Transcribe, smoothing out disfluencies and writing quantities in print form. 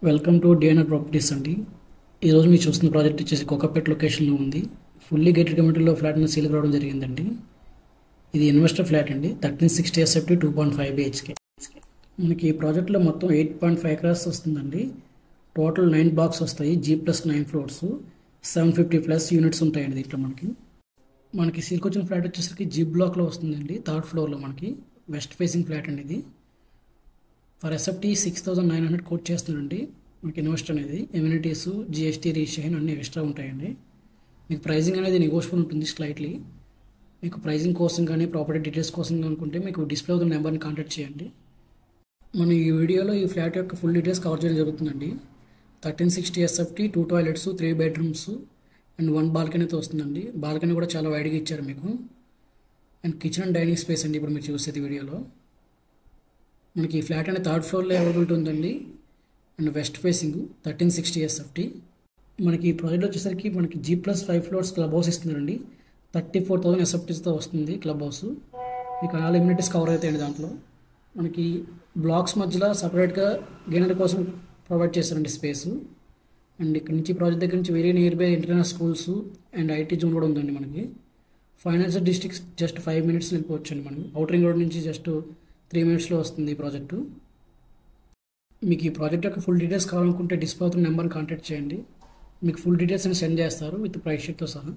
Welcome to DNR properties అండి. ఈరోజు మీరు చూస్తున్న ప్రాజెక్ట్ వచ్చేసి కోకాపేట్ లొకేషన్లో ఉంది. ఫుల్లీ గేటెడ్ కమ్యూనిటీలో ఫ్లాట్ అనేది సేల్కి రావడం జరిగిందండి. ఇది ఇన్వెస్టర్ ఫ్లాట్ అండి. 1360 ఎస్ఎఫ్టీ 2.5 బిహెచ్కే. మనకి ఈ ప్రాజెక్ట్లో మొత్తం 8.5 ఎకరాస్ వస్తుందండి. టోటల్ 9 బ్లాక్స్ వస్తాయి. G+9 ఫ్లోర్స్, 750+ యూనిట్స్ ఉంటాయండి దీంట్లో. మనకి సీల్కి వచ్చిన ఫ్లాట్ వచ్చేసరికి G బ్లాక్లో వస్తుందండి. 3rd ఫ్లోర్లో మనకి వెస్ట్ ఫేసింగ్ ఫ్లాట్ అండి. ఇది ఫర్ ఎస్ఎఫ్టీ 6,900 కోట్ చేస్తున్నారండి. మనకి ఇన్వెస్ట్ అనేది ఎమ్యూనిటీస్, జిఎస్టీ, రిజిస్ట్రేషన్ అన్నీ ఎక్స్ట్రా ఉంటాయండి. మీకు ప్రైజింగ్ అనేది నెగోషియబుల్ ఉంటుంది స్లైట్లీ. మీకు ప్రైజింగ్ కోసం కానీ ప్రాపర్టీ డీటెయిల్స్ కోసం అనుకుంటే మీకు డిస్ప్లే అవుతున్న నెంబర్ని కాంటాక్ట్ చేయండి. మనం ఈ వీడియోలో ఈ ఫ్లాట్ యొక్క ఫుల్ డీటెయిల్స్ కవర్ చేయడం జరుగుతుందండి. 1360 ఎస్ఎఫ్టీ, 2 టాయిలెట్స్, 3 బెడ్రూమ్స్ అండ్ 1 బాల్కనీతో వస్తుందండి. బాల్కనీ కూడా చాలా వైడ్గా ఇచ్చారు మీకు. And kitchen and dining space అండి ఇప్పుడు మీరు చూసేది వీడియోలో. మనకి ఈ ఫ్లాట్ అనేది 3rd ఫ్లోర్లో అవైలబిలిటీ ఉందండి. And west facing 1360 SFT. మనకి ఈ ప్రాజెక్ట్ వచ్చేసరికి మనకి G+5 ఫ్లోర్స్ క్లబ్ హౌస్ ఇస్తున్నారండి. 34,000 ఎస్ఎఫ్టీస్తో వస్తుంది క్లబ్ హౌస్. మీకు ఆల్ ఎమ్యూనిటీస్ కవర్ అవుతాయండి. దాంట్లో మనకి బ్లాక్స్ మధ్యలో సపరేట్గా గేనర్ కోసం ప్రొవైడ్ చేస్తారండి స్పేస్. అండ్ ఇక్కడ నుంచి ప్రాజెక్ట్ దగ్గర నుంచి very near by international schools and IT zone కూడా ఉందండి. మనకి ఫైనాన్షియల్ డిస్ట్రిక్ట్స్ జస్ట్ 5 మినిట్స్ వెళ్ళిపోవచ్చు అండి. మనం అవుటర్ రింగ్ రోడ్ నుంచి జస్ట్ 3 మినిట్స్లో వస్తుంది ఈ ప్రాజెక్టు. మీకు ఈ ప్రాజెక్ట్ యొక్క ఫుల్ డీటెయిల్స్ కావాలనుకుంటే డిస్ప్లే అవుతున్న నెంబర్ని కాంటాక్ట్ చేయండి. మీకు ఫుల్ డీటెయిల్స్ అని సెండ్ చేస్తారు విత్ ప్రైస్ షీట్తో సహా.